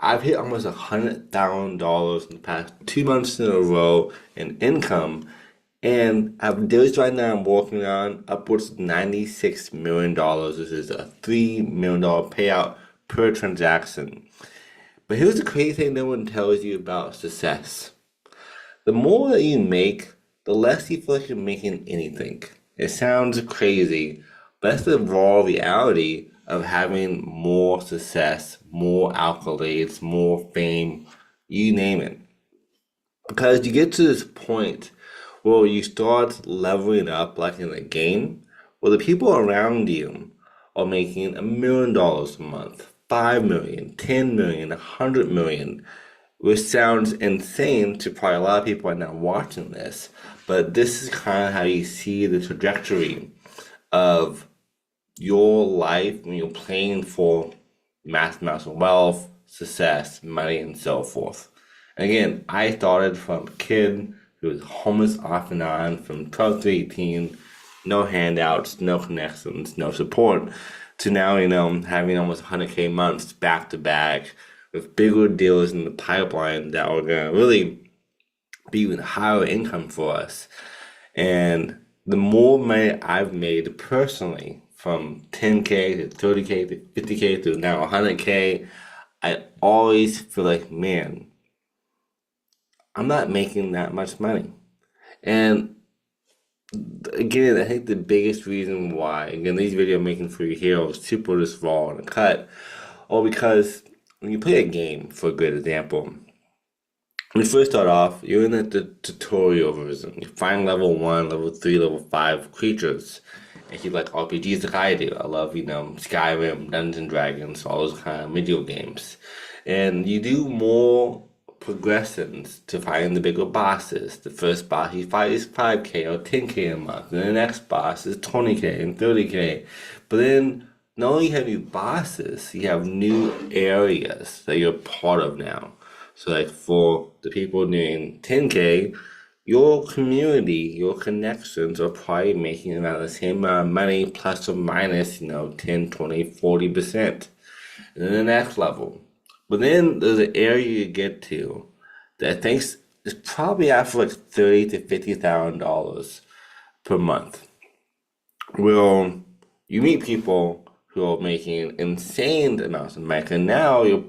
I've hit almost $100,000 in the past 2 months in a row in income, and I've deals right now I'm working on upwards of $96 million. This is a $3 million payout per transaction. But here's the crazy thing no one tells you about success. The more that you make, the less you feel like you're making anything. It sounds crazy, but that's the raw reality of having more success, more accolades, more fame, you name it. Because you get to this point where you start leveling up like in a game, where the people around you are making $1 million a month, 5 million, 10 million, 100 million, which sounds insane to probably a lot of people right now watching this. But this is kind of how you see the trajectory of your life when you're playing for mass amounts of wealth, success, money, and so forth. And again, I started from a kid who was homeless off and on from 12 to 18, no handouts, no connections, no support, to now, having almost 100K months back to back with bigger deals in the pipeline that are going to really be even higher income for us. And the more money I've made personally, from 10K to 30K to 50K to now 100K, I always feel like, man, I'm not making that much money. And again, I think the biggest reason why, again, these videos I'm making for you here are super just raw and cut, or because when you play a game, for a good example, when you first start off, you're in the tutorial version. You find level 1, level 3, level 5 creatures. If you like RPGs like I do, I love, Skyrim, Dungeons and Dragons, all those kind of video games. And you do more progressions to find the bigger bosses. The first boss you fight is 5K or 10K a month, and the next boss is 20K and 30K. But then not only have you bosses, you have new areas that you're part of now. So like for the people doing 10K, your community, your connections are probably making about the same amount of money plus or minus, 10, 20, 40%. And then the next level. But then there's an area you get to that I think is probably after like $30 to $50,000 per month. Well, you meet people who are making insane amounts of money, and now you're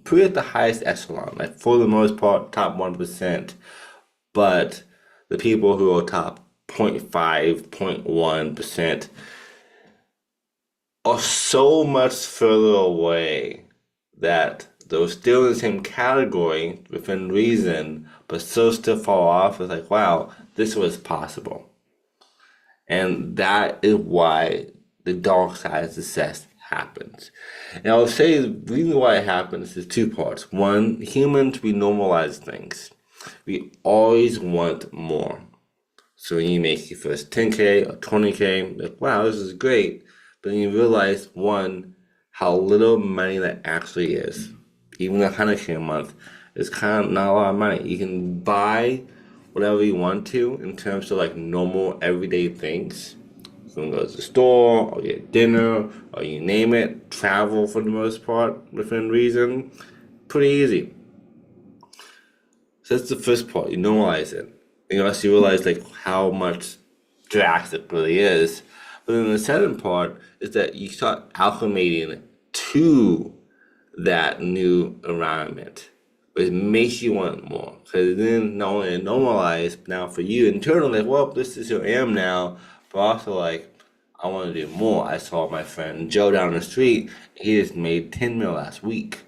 pretty at the highest echelon, like for the most part, top 1%. But the people who are top 0.5, 0.1% are so much further away that they're still in the same category within reason, but so still fall off. It's like, wow, this was possible. And that is why the dark side of success happens. And I'll say the reason why it happens is two parts. One, humans, we normalize things. We always want more. So when you make your first 10K or 20K, like, wow, this is great. But then you realize, one, how little money that actually is. Even 100K a month is kind of not a lot of money. You can buy whatever you want to in terms of like normal everyday things. So you can go to the store, or get dinner, or you name it, travel for the most part within reason. Pretty easy. So that's the first part. You normalize it. You also realize like how much drastic it really is. But then the second part is that you start acclimating to that new environment, which makes you want more. Because then not only normalize, but now for you internally, like, well, this is who I am now, but also like, I want to do more. I saw my friend Joe down the street. He just made 10 mil last week.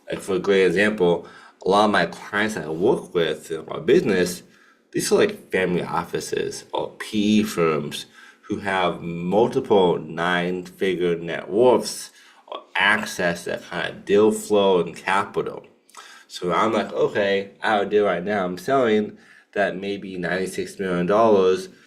Like for a great example, a lot of my clients that I work with in my business, these are like family offices or PE firms who have multiple nine-figure net worths or access to that kind of deal flow and capital. So I'm like, okay, I have a deal right now. I'm selling that maybe $96 million,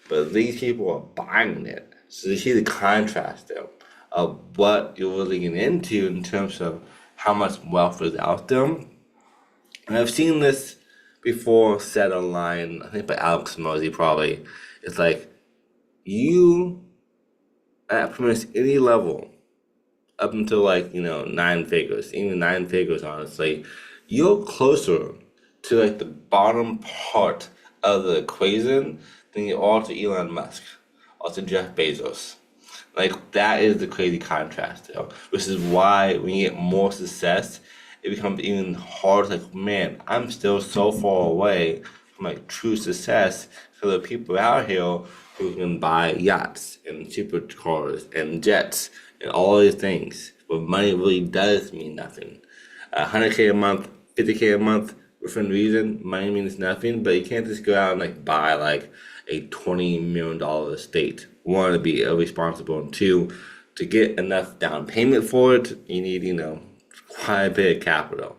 but these people are buying it. So you see the contrast there of what you're really getting into in terms of how much wealth is out there. And I've seen this before said online, I think by Alex Mosey probably. It's like, you at pretty much any level up until like, nine figures, even nine figures, honestly, you're closer to like the bottom part of the equation than you are to Elon Musk or to Jeff Bezos. Like that is the crazy contrast, which is why when you get more success, it becomes even harder. Like, man, I'm still so far away from like true success. So the people out here who can buy yachts and supercars and jets and all these things, but money really does mean nothing. 100K a month, 50K a month, within reason, money means nothing. But you can't just go out and like buy like a $20 million estate. One, to be irresponsible, and two, to get enough down payment for it, you need quite a bit of capital,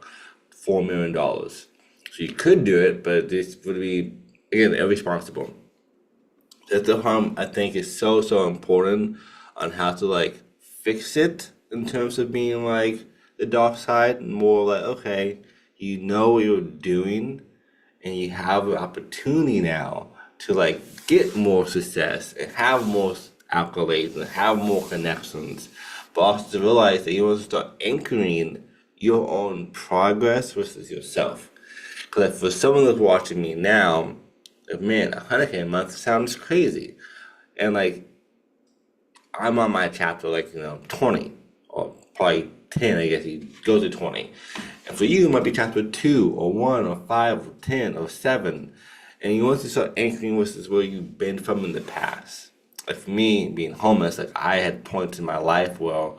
$4 million. So you could do it, but this would be again irresponsible. That's the harm I think is so important on how to like fix it in terms of being like the dark side, and more like, okay, you know what you're doing and you have an opportunity now to like get more success and have more accolades and have more connections, but also to realize that you want to start anchoring your own progress versus yourself. Because like, for someone that's watching me now, like, man, 100K a month sounds crazy. And like, I'm on my chapter, like, 20 or probably 10, I guess you go to 20. And for you, it might be chapter 2 or 1 or 5 or 10 or 7. And you want to start anchoring with this where you've been from in the past. Like for me, being homeless, like I had points in my life where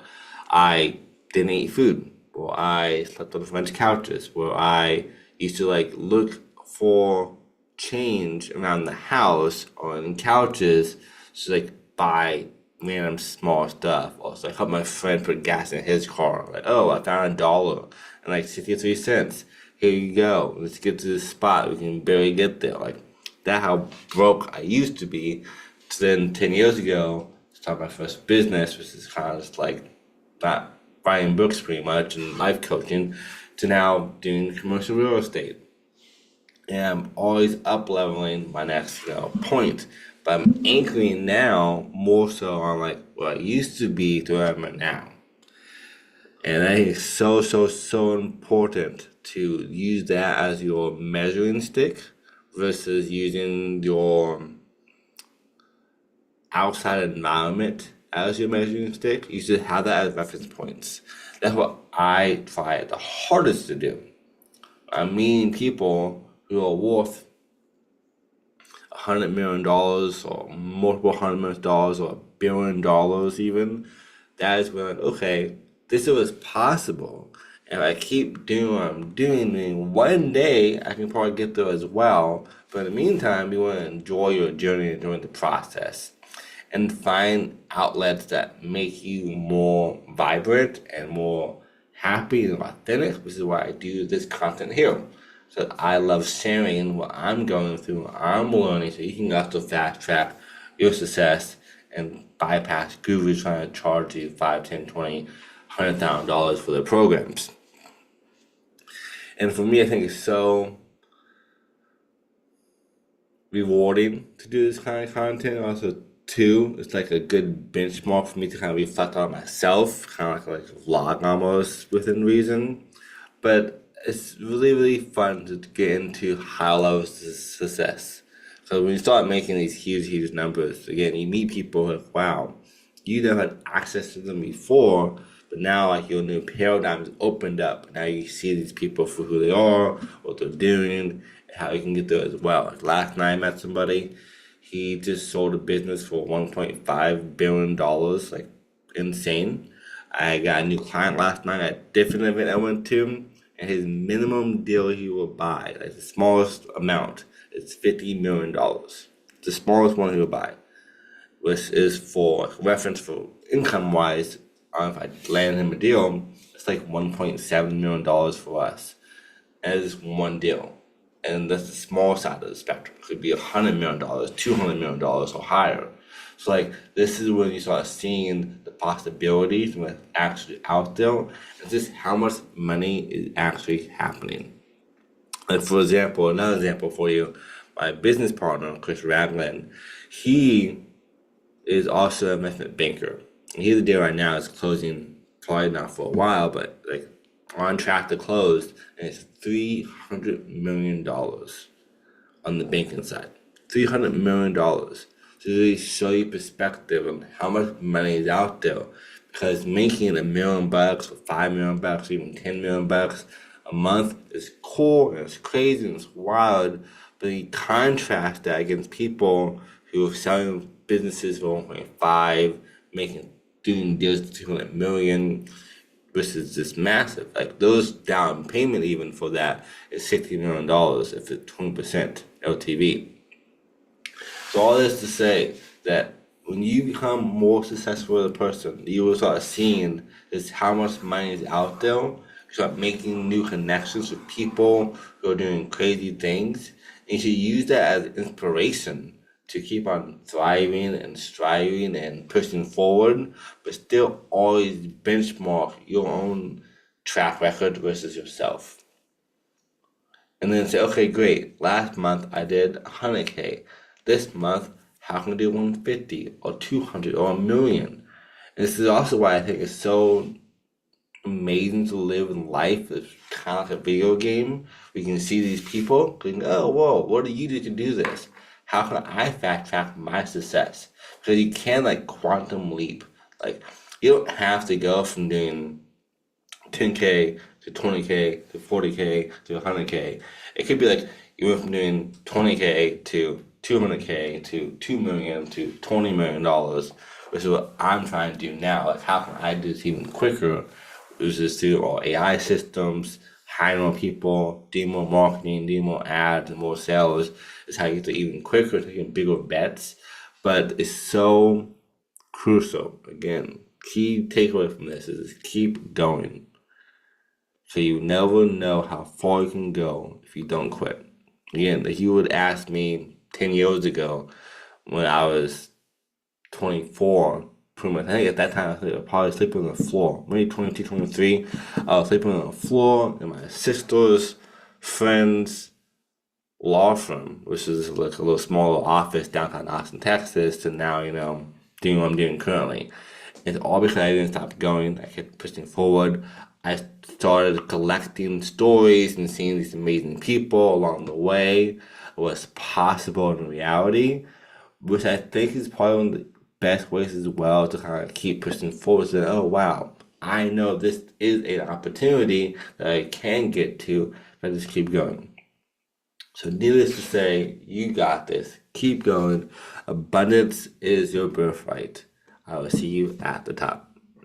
I didn't eat food, where I slept on French couches, where I used to like look for change around the house or in couches to like buy random small stuff. Or so I helped my friend put gas in his car. Like, oh, I found $1 and like 63 cents. Here you go. Let's get to this spot. We can barely get there. Like that how broke I used to be. So then 10 years ago, started my first business, which is kind of just like not buying books pretty much and life coaching, to now doing commercial real estate. And I'm always up leveling my next point. But I'm anchoring now more so on like what I used to be to where I'm at now. And I think it's so important to use that as your measuring stick versus using your outside environment as your measuring stick. You should have that as reference points. That's what I try the hardest to do. I mean people who are worth $100 million or multiple $100 million or $1 billion even. That is when like, okay, this is possible. And if I keep doing what I'm doing, then one day I can probably get there as well. But in the meantime, you want to enjoy your journey and enjoy the process. And find outlets that make you more vibrant and more happy and authentic, which is why I do this content here. So I love sharing what I'm going through, what I'm learning, so you can also fast track your success and bypass gurus trying to charge you 5, 10, 20, $100,000 for their programs. And for me, I think it's so rewarding to do this kind of content. Also, too, it's like a good benchmark for me to kind of reflect on myself, kind of like a vlog almost within reason. But it's really fun to get into high levels of success. So when you start making these huge numbers, again, you meet people like, wow, you never had access to them before, but now like your new paradigm's opened up. Now you see these people for who they are, what they're doing, and how you can get there as well. Like last night I met somebody, he just sold a business for $1.5 billion, like insane. I got a new client last night at a different event I went to, and his minimum deal he will buy, like the smallest amount, is $50 million. The smallest one he will buy, which is for reference for income wise. If I land him a deal, it's like $1.7 million for us, and it's one deal. And that's the small side of the spectrum. It could be $100 million, $200 million, or higher. So like this is when you start seeing the possibilities when it's actually out there, and just how much money is actually happening. Like for example, another example for you, my business partner, Chris Ragland, he is also an investment banker. And he's the deal right now is closing probably not for a while, but like on track to close, and it's $300 million on the banking side. $300 million to really show you perspective on how much money is out there. Because making $1 million or $5 million, even $10 million a month is cool and it's crazy and it's wild. But you contrast that against people who are selling businesses for 1.5, doing deals to 200 million versus this massive. Like those down payment even for that is $60 million if it's 20% LTV. So all this to say that when you become more successful as a person, you will start seeing is how much money is out there. You start making new connections with people who are doing crazy things. And you should use that as inspiration to keep on thriving and striving and pushing forward, but still always benchmark your own track record versus yourself. And then say, okay, great. Last month I did 100K. This month, how can I do 150 or 200 or a million? And this is also why I think it's so amazing to live in life. It's kind of like a video game. We can see these people going, oh, whoa, what do you do to do this? How can I fact track my success? Because you can like quantum leap. Like you don't have to go from doing 10K to 20K to 40K to 100K. It could be like you went from doing 20K to 200K to 2 million to $20 million, which is what I'm trying to do now. Like how can I do this even quicker? Which is through all AI systems, hire more people, do more marketing, do more ads, and more sales. Is how you get to even quicker, taking bigger bets. But it's so crucial. Again, key takeaway from this is keep going. So you never know how far you can go if you don't quit. Again, if you would ask me 10 years ago when I was 24, pretty much, I think at that time I was probably sleeping on the floor. Maybe 22, 23, I was sleeping on the floor in my sister's friend's law firm, which is like a little small office downtown Austin, Texas, to now, doing what I'm doing currently. It's all because I didn't stop going. I kept pushing forward. I started collecting stories and seeing these amazing people along the way, what's possible in reality, which I think is probably one of the best ways as well to kind of keep pushing forward. So, oh wow, I know this is an opportunity that I can get to if I just keep going. So needless to say, you got this. Keep going. Abundance is your birthright. I will see you at the top.